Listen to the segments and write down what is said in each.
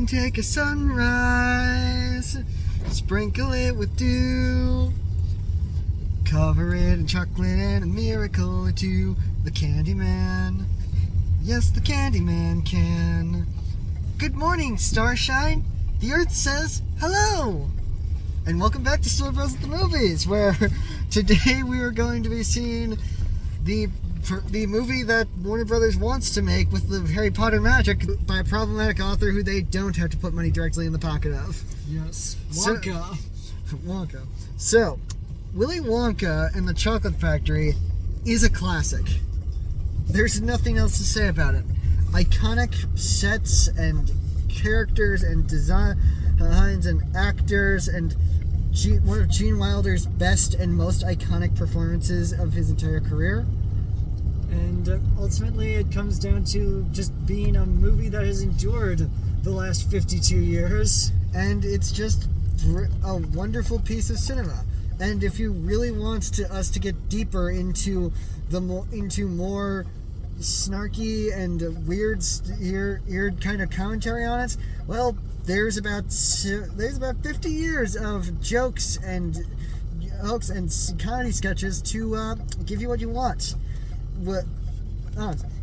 can take a sunrise, sprinkle it with dew, cover it in chocolate and a miracle or two. The Candyman, yes, the Candyman can. Good morning, Starshine. The Earth says hello. And welcome back to StillerBros at the Movies, where today we are going to be seeing the movie that Warner Brothers wants to make with the Harry Potter magic by a problematic author who they don't have to put money directly in the pocket of. Yes, Wonka. Wonka. So, Willy Wonka and the Chocolate Factory is a classic. There's nothing else to say about it. Iconic sets and characters and designs and actors, and one of Gene Wilder's best and most iconic performances of his entire career. And ultimately it comes down to just being a movie that has endured the last 52 years. And it's just a wonderful piece of cinema. And if you really want us to get deeper into more snarky and weird kind of commentary on it, well, there's about 50 years of jokes and hooks and comedy sketches to give you what you want.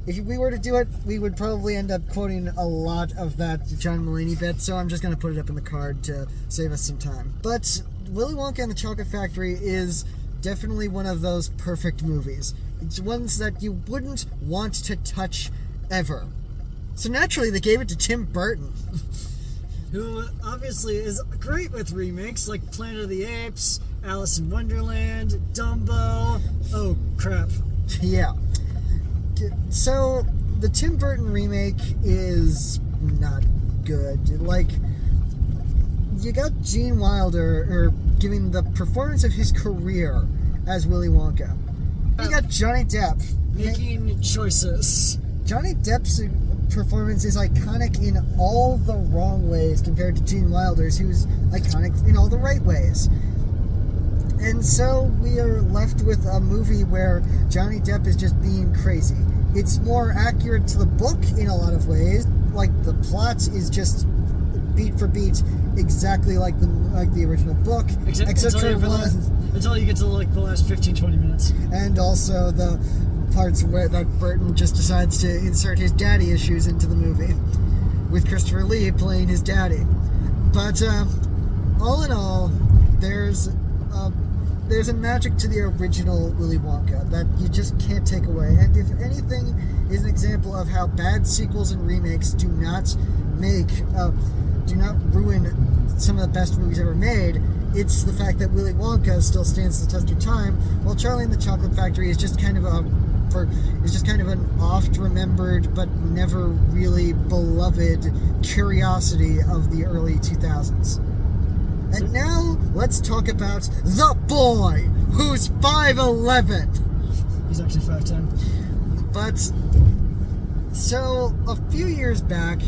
If we were to do it, we would probably end up quoting a lot of that John Mulaney bit, so I'm just going to put it up in the card to save us some time. But Willy Wonka and the Chocolate Factory is definitely one of those perfect movies. It's ones that you wouldn't want to touch ever. So naturally, they gave it to Tim Burton. Who obviously is great with remakes like Planet of the Apes, Alice in Wonderland, Dumbo. Oh, crap. Yeah. So, the Tim Burton remake is not good. Like, you got Gene Wilder giving the performance of his career as Willy Wonka. You got Johnny Depp making choices. Johnny Depp's performance is iconic in all the wrong ways compared to Gene Wilder's, who's iconic in all the right ways. And so we are left with a movie where Johnny Depp is just being crazy. It's more accurate to the book in a lot of ways. Like, the plot is just beat for beat exactly like the original book, except until you get to like the last 15-20 minutes. And also the parts where that Burton just decides to insert his daddy issues into the movie, with Christopher Lee playing his daddy. But all in all, there's a magic to the original Willy Wonka that you just can't take away. And if anything is an example of how bad sequels and remakes do not ruin some of the best movies ever made, it's the fact that Willy Wonka still stands the test of time, while Charlie and the Chocolate Factory is just kind of an oft-remembered but never really beloved curiosity of the early 2000s. And now, let's talk about the boy who's 5'11". He's actually 5'10". But, so, a few years back,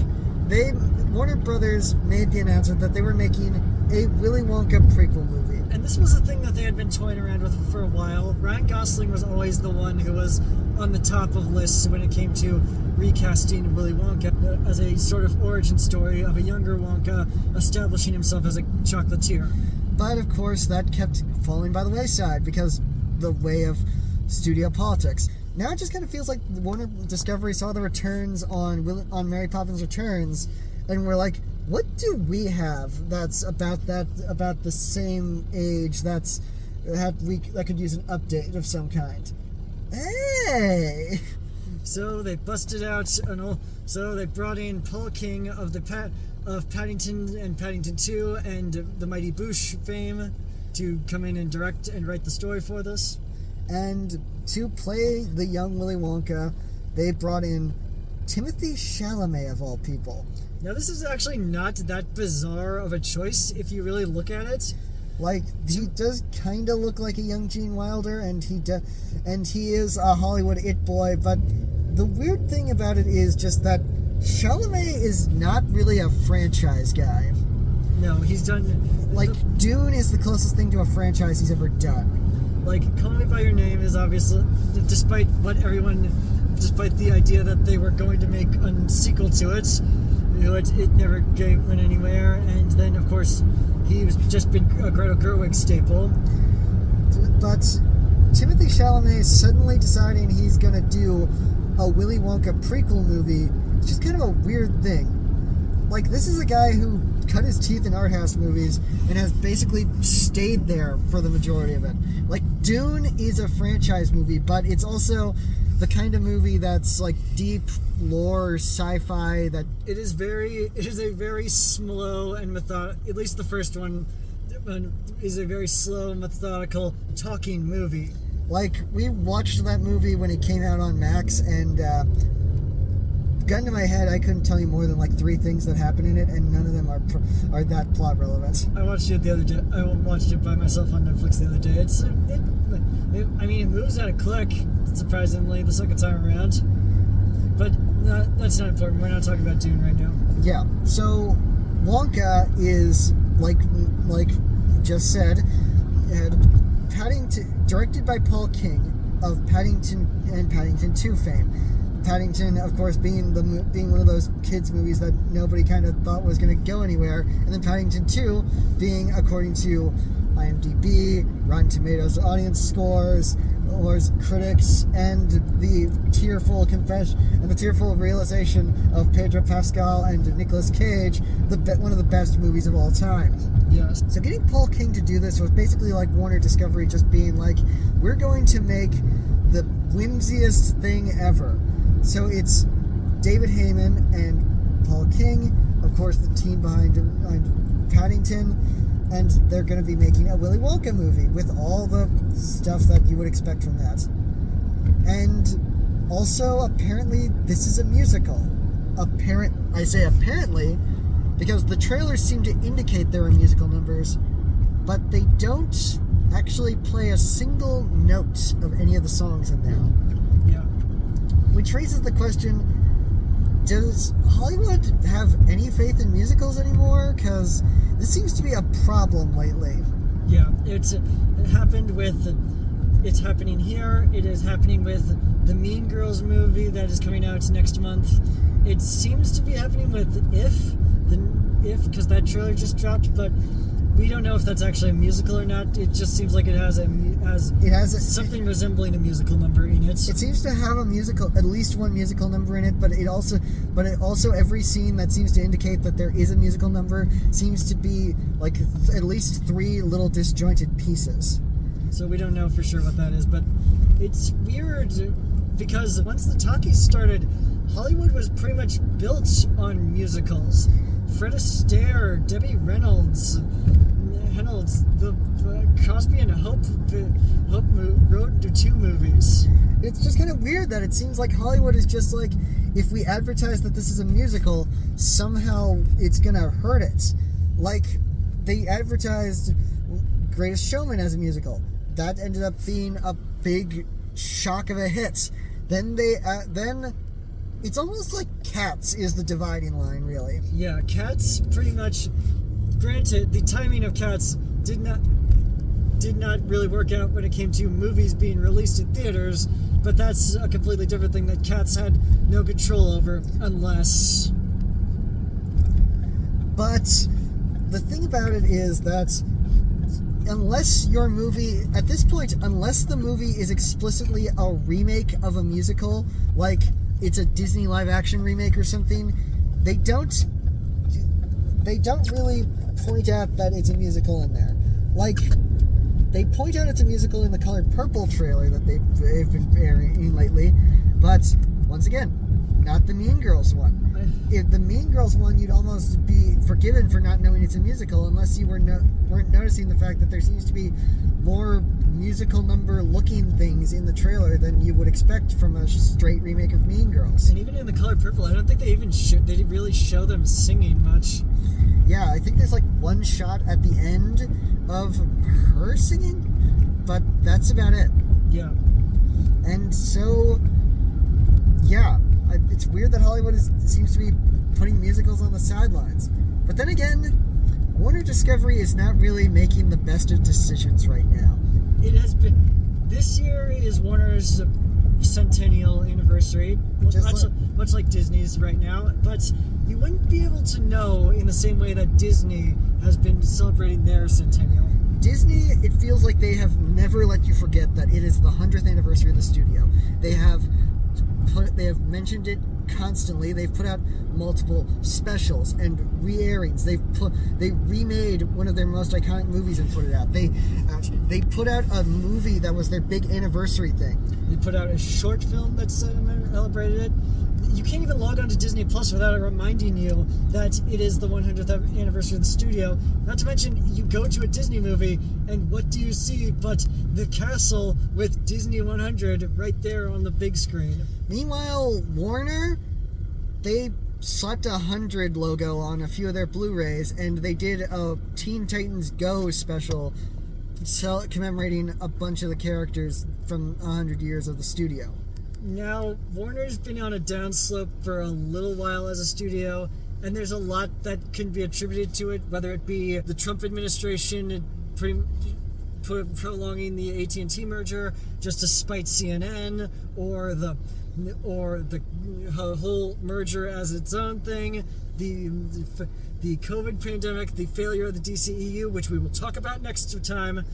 Warner Brothers made the announcement that they were making a Willy Wonka prequel movie. And this was a thing that they had been toying around with for a while. Ryan Gosling was always the one who was on the top of lists when it came to recasting Willy Wonka as a sort of origin story of a younger Wonka establishing himself as a chocolatier. But of course that kept falling by the wayside because the way of studio politics. Now it just kind of feels like Warner Discovery saw the returns on Mary Poppins Returns and we're like, what do we have that's about the same age that could use an update of some kind? Hey! So they busted out so they brought in Paul King of Paddington and Paddington 2 and the Mighty Boosh fame to come in and direct and write the story for this. And to play the young Willy Wonka, they brought in Timothée Chalamet, of all people. Now, this is actually not that bizarre of a choice if you really look at it. Like, he does kind of look like a young Gene Wilder, and he is a Hollywood it boy, but the weird thing about it is just that Chalamet is not really a franchise guy. No, he's done... Like, Dune is the closest thing to a franchise he's ever done. Like, Call Me By Your Name is obviously, despite the idea that they were going to make a sequel to it, who it never went anywhere, and then of course he was just been a Greta Gerwig staple. But Timothée Chalamet is suddenly deciding he's going to do a Willy Wonka prequel movie, which is kind of a weird thing. Like, this is a guy who cut his teeth in art house movies and has basically stayed there for the majority of it. Like, Dune is a franchise movie, but it's also the kind of movie that's like deep lore sci-fi that it is a very slow and at least the first one is a very slow, methodical talking movie. Like, we watched that movie when it came out on Max, and gun to my head, I couldn't tell you more than like 3 things that happen in it, and none of them are that plot relevant. I watched it the other day. I watched it by myself on Netflix the other day. It moves at a click, surprisingly, the second time around. But that's not important. We're not talking about Dune right now. Yeah. So Wonka is like just said, directed by Paul King of Paddington and Paddington 2 fame. Paddington, of course, being one of those kids' movies that nobody kind of thought was going to go anywhere, and then Paddington 2 being, according to IMDb, Rotten Tomatoes audience scores, critics, and the tearful confession and the tearful realization of Pedro Pascal and Nicolas Cage, one of the best movies of all time. Yes. So getting Paul King to do this was basically like Warner Discovery just being like, we're going to make the whimsiest thing ever. So it's David Heyman and Paul King, of course, the team behind Paddington, and they're going to be making a Willy Wonka movie with all the stuff that you would expect from that. And also, apparently, this is a musical. I say apparently, because the trailers seem to indicate there are musical numbers, but they don't actually play a single note of any of the songs in there. Yeah. Which raises the question, does Hollywood have any faith in musicals anymore? Because this seems to be a problem lately. Yeah, it's happening here. It is happening with the Mean Girls movie that is coming out next month. It seems to be happening with If, because that trailer just dropped, but we don't know if that's actually a musical or not. It just seems like it has something resembling a musical number in it. It seems to have at least one musical number in it, but it also every scene that seems to indicate that there is a musical number seems to be like at least 3 little disjointed pieces. So we don't know for sure what that is, but it's weird because once the talkies started, Hollywood was pretty much built on musicals. Fred Astaire, Debbie Reynolds, the Cosby and Hope wrote 2 movies. It's just kind of weird that it seems like Hollywood is just like, if we advertise that this is a musical, somehow it's gonna hurt it. Like, they advertised Greatest Showman as a musical. That ended up being a big shock of a hit. Then it's almost like Cats is the dividing line, really. Yeah, Cats pretty much. Granted, the timing of Cats did not really work out when it came to movies being released in theaters, but that's a completely different thing that Cats had no control over, unless. But the thing about it is that unless the movie is explicitly a remake of a musical, like it's a Disney live-action remake or something, they don't really point out that it's a musical in there. Like, they point out it's a musical in the Colored Purple trailer that they've been airing lately, but once again, not the Mean Girls one. If the Mean Girls one, you'd almost be forgiven for not knowing it's a musical unless you weren't noticing the fact that there seems to be more musical number looking things in the trailer than you would expect from a straight remake of Mean Girls. And even in the Colored Purple, I don't think they didn't really show them singing much. Yeah, I think there's like one shot at the end of her singing, but that's about it. Yeah. And so, yeah, it's weird that Hollywood seems to be putting musicals on the sidelines. But then again, Warner Discovery is not really making the best of decisions right now. It has been. This year is Warner's centennial anniversary, Just much like Disney's right now. But you wouldn't be able to know in the same way that Disney has been celebrating their centennial. Disney, it feels like they have never let you forget that it is the 100th anniversary of the studio. They have mentioned it constantly. They've put out multiple specials and re-airings. They remade one of their most iconic movies and put it out. They put out a movie that was their big anniversary thing. They put out a short film that celebrated it. You can't even log on to Disney Plus without it reminding you that it is the 100th anniversary of the studio. Not to mention, you go to a Disney movie, and what do you see but the castle with Disney 100 right there on the big screen? Meanwhile, Warner, they slapped a 100 logo on a few of their Blu-rays, and they did a Teen Titans Go special commemorating a bunch of the characters from 100 years of the studio. Now, Warner's been on a downslope for a little while as a studio, and there's a lot that can be attributed to it, whether it be the Trump administration prolonging the AT&T merger just to spite CNN, or the whole merger as its own thing, the COVID pandemic, the failure of the DCEU, which we will talk about next time,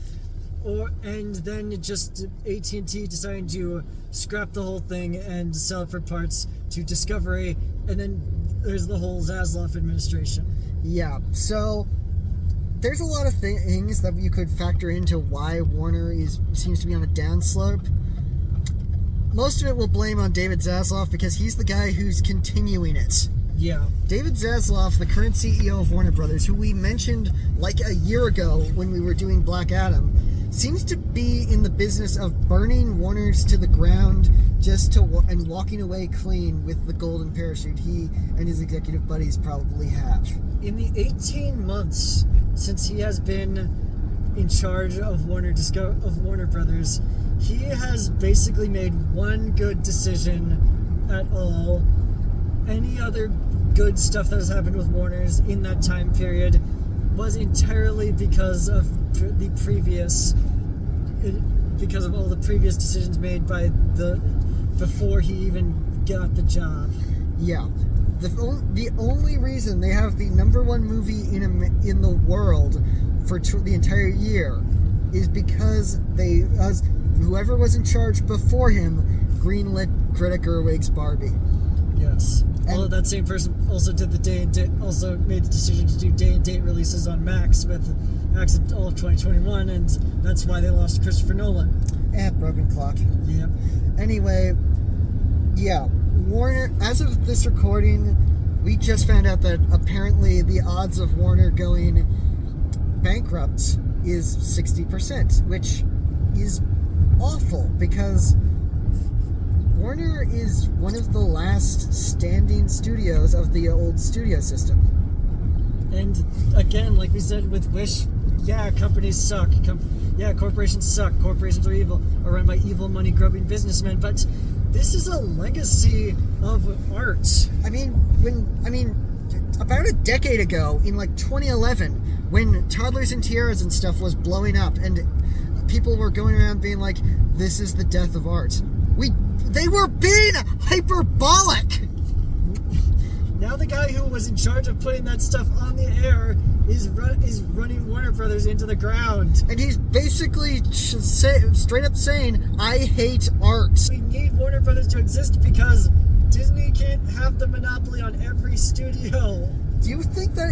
and then just AT&T deciding to scrap the whole thing and sell it for parts to Discovery, and then there's the whole Zaslav administration. Yeah, so there's a lot of things that you could factor into why Warner seems to be on a downslope. Most of it we'll blame on David Zaslav because he's the guy who's continuing it. Yeah. David Zaslav, the current CEO of Warner Brothers, who we mentioned like a year ago when we were doing Black Adam, seems to be in the business of burning Warner's to the ground and walking away clean with the golden parachute he and his executive buddies probably have. In the 18 months since he has been in charge of Warner Brothers, he has basically made one good decision at all. Any other good stuff that has happened with Warner's in that time period was entirely because of all the previous decisions made before he even got the job. Yeah. The only reason they have the number one movie in the world for the entire year is because whoever was in charge before him greenlit Greta Gerwig's Barbie. Yes. Although that same person also did also made the decision to do day and date releases on Max with Max in all of 2021, and that's why they lost Christopher Nolan. Broken clock. Yep. Anyway, yeah, Warner, as of this recording, we just found out that apparently the odds of Warner going bankrupt is 60%, which is awful because Warner is one of the last standing studios of the old studio system. And again, like we said with Wish, yeah, companies suck. Corporations suck. Corporations are evil, are run by evil, money-grubbing businessmen. But this is a legacy of art. About a decade ago, in like 2011, when Toddlers and Tiaras and stuff was blowing up, and people were going around being like, "This is the death of art." They were being hyperbolic. Now the guy who was in charge of putting that stuff on the air is running Warner Brothers into the ground. And he's basically straight up saying, "I hate art." We need Warner Brothers to exist because Disney can't have the monopoly on every studio. Do you think that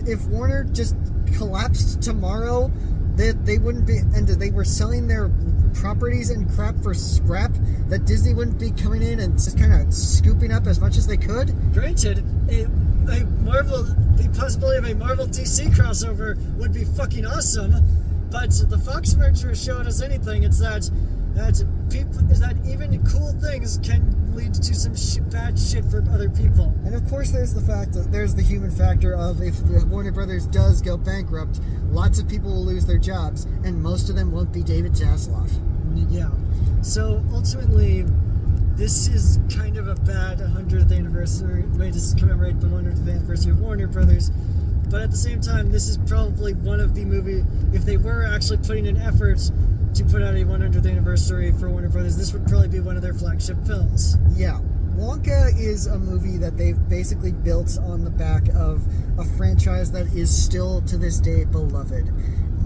if Warner just collapsed tomorrow, that they wouldn't be, and they were selling their properties and crap for scrap, that Disney wouldn't be coming in and just kind of scooping up as much as they could? Granted, the possibility of a Marvel DC crossover would be fucking awesome, but the Fox merger has shown us anything. It's that even cool things can lead to some bad shit for other people. And of course, there's the human factor of if Warner Brothers does go bankrupt, lots of people will lose their jobs, and most of them won't be David Zaslav. Yeah. So ultimately, this is kind of a bad 100th anniversary way to commemorate the 100th anniversary of Warner Brothers. But at the same time, this is probably one of the movies, if they were actually putting in effort to put out a 100th anniversary for Warner Brothers, this would probably be one of their flagship films. Yeah. Wonka is a movie that they've basically built on the back of a franchise that is still to this day beloved.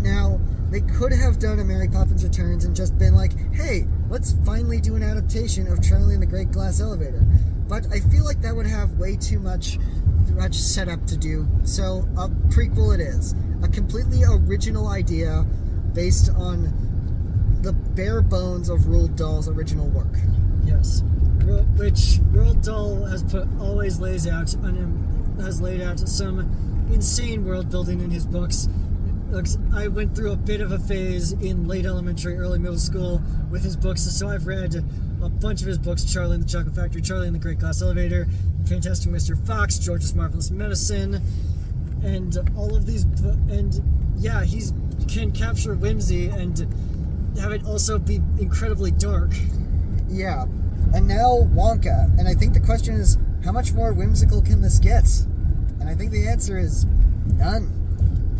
Now, they could have done a Mary Poppins Returns and just been like, hey, let's finally do an adaptation of Charlie and the Great Glass Elevator. But I feel like that would have way too much setup to do. So a prequel it is. A completely original idea based on the bare bones of Roald Dahl's original work. Yes, which Roald Dahl always laid out some insane world building in his books. I went through a bit of a phase in late elementary, early middle school with his books, so I've read a bunch of his books: Charlie and the Chocolate Factory, Charlie and the Great Glass Elevator, Fantastic Mr. Fox, George's Marvelous Medicine, and all of these. And yeah, he can capture whimsy and have it also be incredibly dark. Yeah, and now Wonka. And I think the question is, how much more whimsical can this get? And I think the answer is none.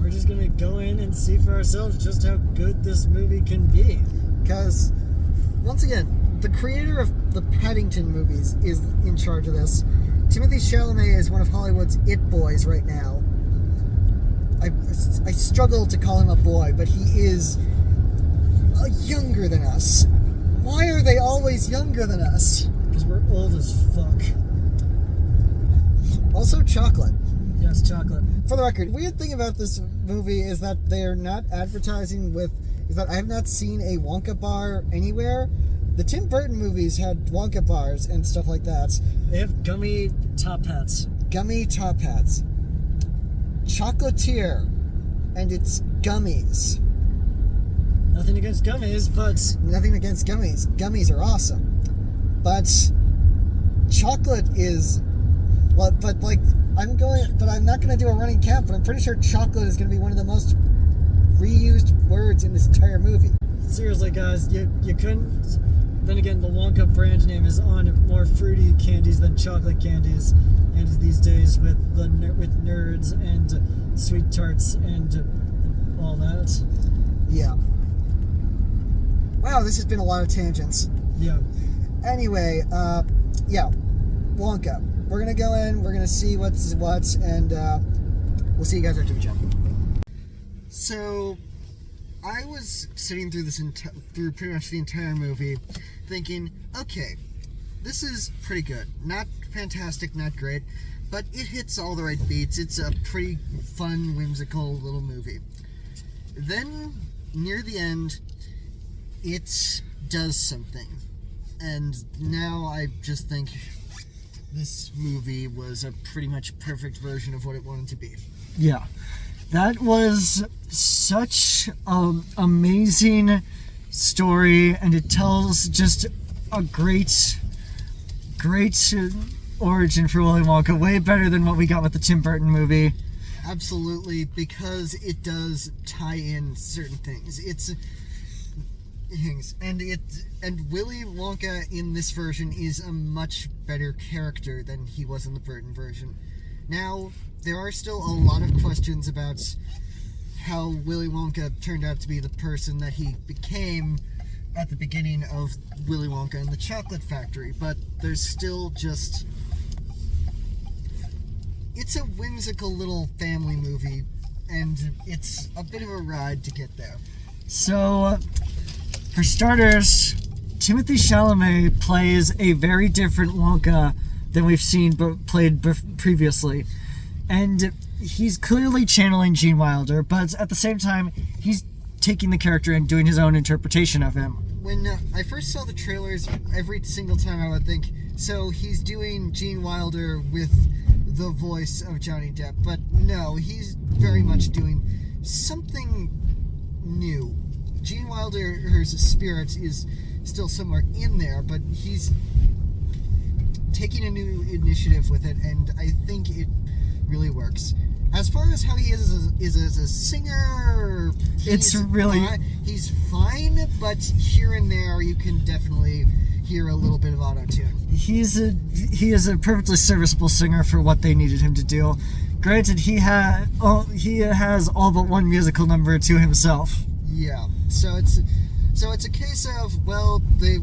We're just going to go in and see for ourselves just how good this movie can be. Because, once again, the creator of the Paddington movies is in charge of this. Timothée Chalamet is one of Hollywood's it boys right now. I struggle to call him a boy, but he is younger than us. Why are they always younger than us? Because we're old as fuck. Also, chocolate. Yes, chocolate. For the record, weird thing about this movie is that they're not advertising is that I have not seen a Wonka bar anywhere. The Tim Burton movies had Wonka bars and stuff like that. They have gummy top hats. Gummy top hats. Chocolatier. And it's gummies. Nothing against gummies, but... Nothing against gummies. Gummies are awesome. But chocolate is... Well, but like, I'm not going to do a running cap, but I'm pretty sure chocolate is going to be one of the most reused words in this entire movie. Seriously, guys, you couldn't... Then again, the Wonka brand name is on more fruity candies than chocolate candies, and these days with nerds and sweet tarts and all that. Yeah. Wow, this has been a lot of tangents. Yeah. Anyway, yeah, Wonka. We're gonna go in, we're gonna see what's what, and we'll see you guys after the jump. So, I was sitting through through pretty much the entire movie, thinking, okay, this is pretty good. Not fantastic, not great, but it hits all the right beats. It's a pretty fun, whimsical little movie. Then, near the end, it does something. And now I just think this movie was a pretty much perfect version of what it wanted to be. Yeah. That was such an amazing story, and it tells just a great origin for Willy Wonka, way better than what we got with the Tim Burton movie. Absolutely, because it does tie in certain things. And Willy Wonka in this version is a much better character than he was in the Burton version. Now, there are still a lot of questions about how Willy Wonka turned out to be the person that he became at the beginning of Willy Wonka and the Chocolate Factory, but there's still just... It's a whimsical little family movie, and it's a bit of a ride to get there. So, for starters, Timothée Chalamet plays a very different Wonka than we've seen played previously. And he's clearly channeling Gene Wilder, but at the same time, he's taking the character and doing his own interpretation of him. When I first saw the trailers, every single time I would think, so he's doing Gene Wilder with the voice of Johnny Depp. But no, he's very much doing something new. Gene Wilder's spirit is still somewhere in there, but he's taking a new initiative with it, and I think it really works. As far as how he is as a singer, he's fine, but here and there you can definitely hear a little bit of auto-tune. He is a perfectly serviceable singer for what they needed him to do. Granted, he has all but one musical number to himself. Yeah, So it's a case of, well, they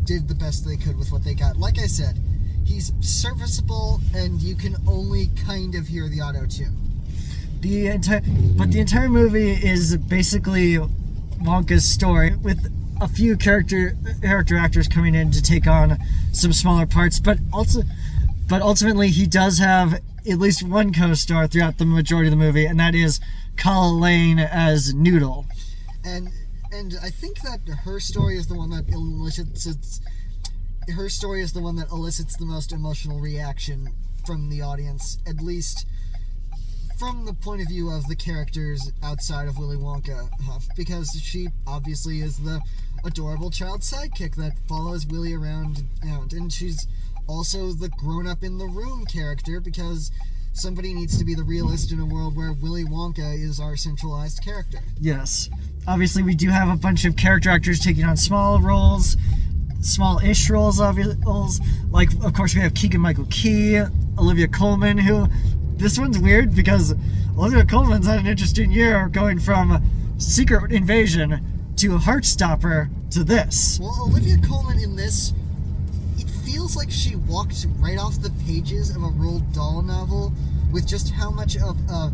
did the best they could with what they got. Like I said, he's serviceable, and you can only kind of hear the auto-tune. The entire movie is basically Wonka's story, with a few character actors coming in to take on some smaller parts, but ultimately he does have at least one co-star throughout the majority of the movie, and that is Kala Lane as Noodle. And I think that her story is the one that elicits the most emotional reaction from the audience, at least from the point of view of the characters outside of Willy Wonka, because she obviously is the adorable child sidekick that follows Willy around, and she's also the grown-up in the room character, because somebody needs to be the realist in a world where Willy Wonka is our centralized character. Yes. Obviously, we do have a bunch of character actors taking on small-ish roles, like, of course, we have Keegan-Michael Key, Olivia Colman, who... This one's weird because Olivia Colman's had an interesting year going from Secret Invasion to Heartstopper to this. Well, Olivia Colman in this, it feels like she walked right off the pages of a Roald Dahl novel with just how much of a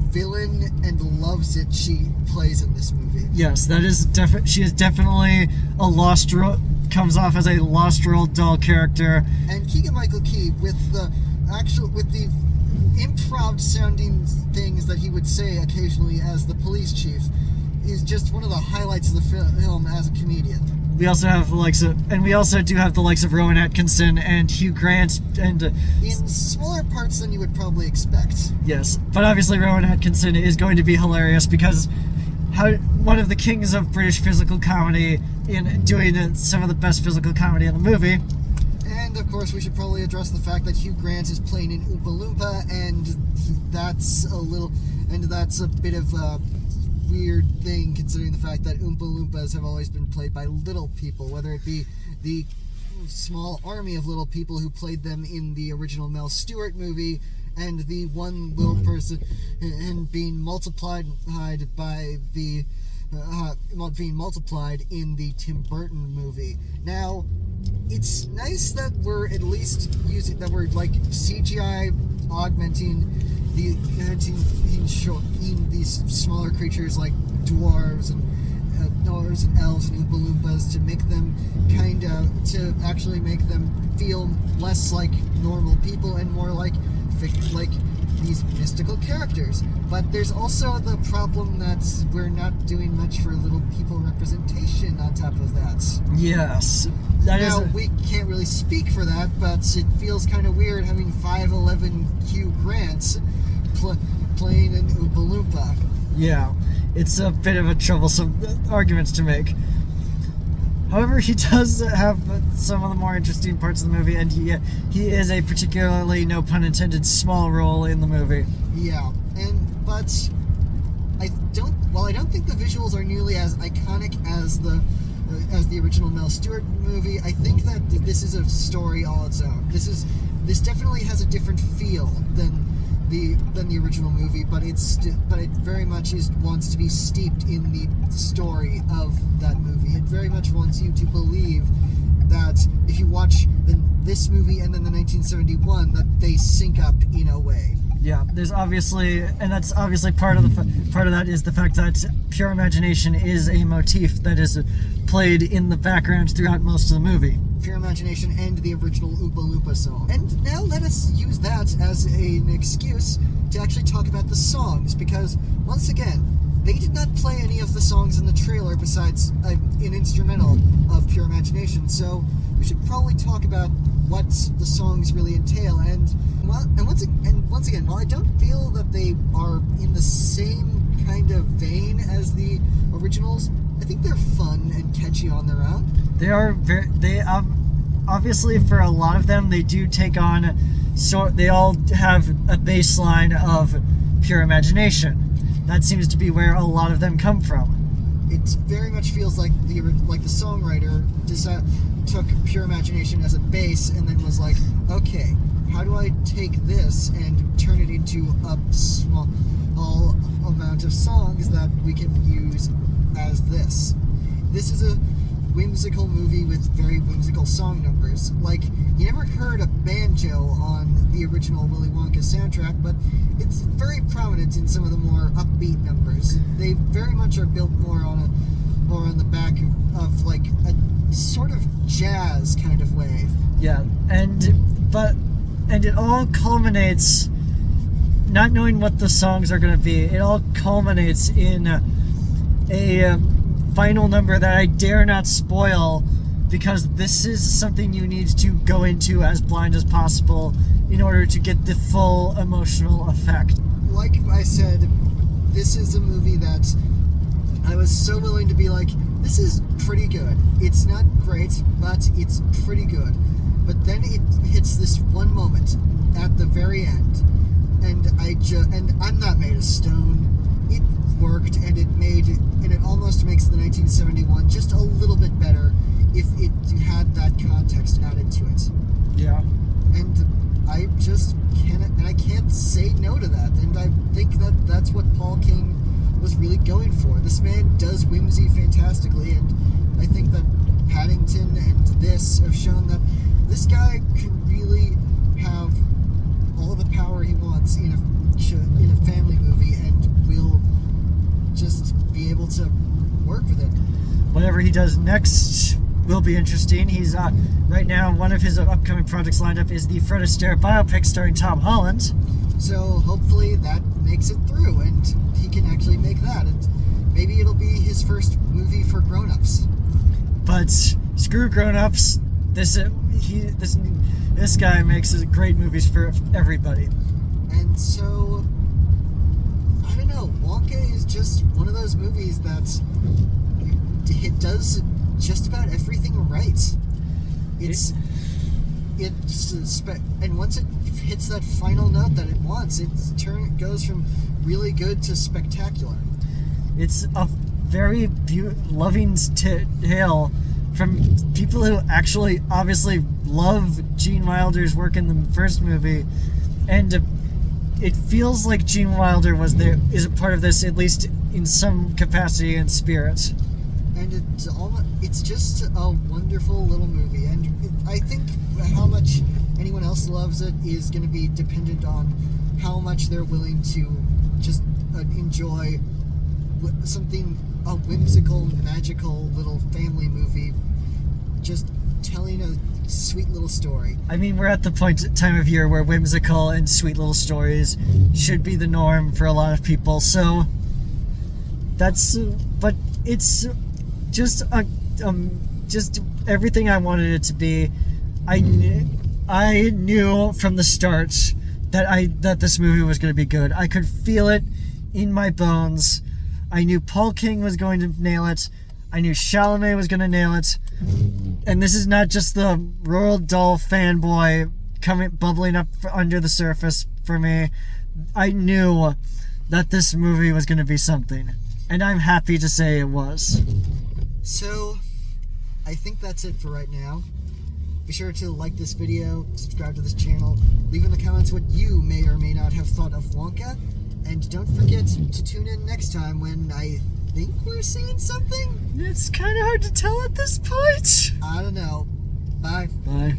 villain and loves it she plays in this movie. Yes, that is she is definitely comes off as a lost Roald Dahl character. And Keegan-Michael Key with the improv sounding things that he would say occasionally as the police chief is just one of the highlights of the film as a comedian. We also have the likes of Rowan Atkinson and Hugh Grant, and in smaller parts than you would probably expect. Yes, but obviously Rowan Atkinson is going to be hilarious because one of the kings of British physical comedy in doing some of the best physical comedy in the movie. And of course, we should probably address the fact that Hugh Grant is playing in Oompa Loompa, and that's a bit of a weird thing, considering the fact that Oompa Loompas have always been played by little people, whether it be the small army of little people who played them in the original Mel Stewart movie, and the one little person and being multiplied in the Tim Burton movie. Now, it's nice that we're at least like CGI augmenting these smaller creatures like dwarves and elves and Oompa Loompas to make them to actually make them feel less like normal people and more like these mystical characters. But there's also the problem that we're not doing much for little people representation on top of that. Yes. We can't really speak for that, but it feels kind of weird having 5'11" Hugh Grant playing an Oompa Loompa. Yeah, it's a bit of a troublesome argument to make. However, he does have some of the more interesting parts of the movie, and he is a particularly, no pun intended, small role in the movie. Yeah, but I don't think the visuals are nearly as iconic as the original Mel Stewart movie. I think that this is a story all its own. This definitely has a different feel than the original movie, but it very much wants to be steeped in the story of that movie. It very much wants you to believe that if you watch this movie and then the 1971, that they sync up in a way. Yeah, that's obviously part of that is the fact that pure imagination is a motif that is played in the background throughout most of the movie. Pure imagination and the original Oompa Loompa song. And now let us use that as an excuse to actually talk about the songs, because once again, they did not play any of the songs in the trailer besides an instrumental of Pure Imagination. So we should probably talk about what the songs really entail. And once again, while I don't feel that they are in the same kind of vein as the originals, I think they're fun and catchy on their own. Obviously for a lot of them they do take on, so they all have a baseline of pure imagination. That seems to be where a lot of them come from. It very much feels like the songwriter took Pure Imagination as a base and then was like, okay, how do I take this and turn it into a small amount of songs that we can use as this. This is a whimsical movie with very whimsical song numbers. Like, you never heard a banjo on the original Willy Wonka soundtrack, but it's very prominent in some of the more upbeat numbers. They very much are built more on the back of like a sort of jazz kind of way. Yeah, and it all culminates, not knowing what the songs are going to be, it all culminates in a final number that I dare not spoil, because this is something you need to go into as blind as possible in order to get the full emotional effect. Like I said, this is a movie that I was so willing to be like, this is pretty good. It's not great, but it's pretty good. But then it hits this one moment at the very end, and I'm not made of stone. It worked, and it almost makes the 1971 just a little bit better if it had that context added to it. Yeah. And I just can't say no to that. And I think that that's what Paul King was really going for. This man does whimsy fantastically, and I think that Paddington and this have shown that this guy can really have all the power he wants in a family movie, and will just be able to work with it. Whatever he does next will be interesting. He's right now, one of his upcoming projects lined up is the Fred Astaire biopic starring Tom Holland. So hopefully that makes it through, and he can actually make that, and maybe it'll be his first movie for grown-ups. But screw grown-ups. This guy makes great movies for everybody. And so, I don't know, Wonka is just one of those movies that it does just about everything right. And once it hits that final note that it wants, it goes from really good to spectacular. It's a very loving tale from people who actually obviously love Gene Wilder's work in the first movie, and it feels like Gene Wilder is a part of this, at least in some capacity and spirit. And it's just a wonderful little movie, and I think how much anyone else loves it is going to be dependent on how much they're willing to just enjoy a whimsical, magical little family movie, just telling a sweet little story. I mean, we're at the time of year where whimsical and sweet little stories should be the norm for a lot of people, so but it's just just everything I wanted it to be. I knew from the start that this movie was going to be good. I could feel it in my bones. I knew Paul King was going to nail it. I knew Chalamet was going to nail it. And this is not just the Roald Dahl fanboy bubbling up under the surface for me. I knew that this movie was going to be something, and I'm happy to say it was. So, I think that's it for right now. Be sure to like this video, subscribe to this channel, leave in the comments what you may or may not have thought of Wonka, and don't forget to tune in next time when I think we're seeing something. It's kind of hard to tell at this point. I don't know. Bye. Bye.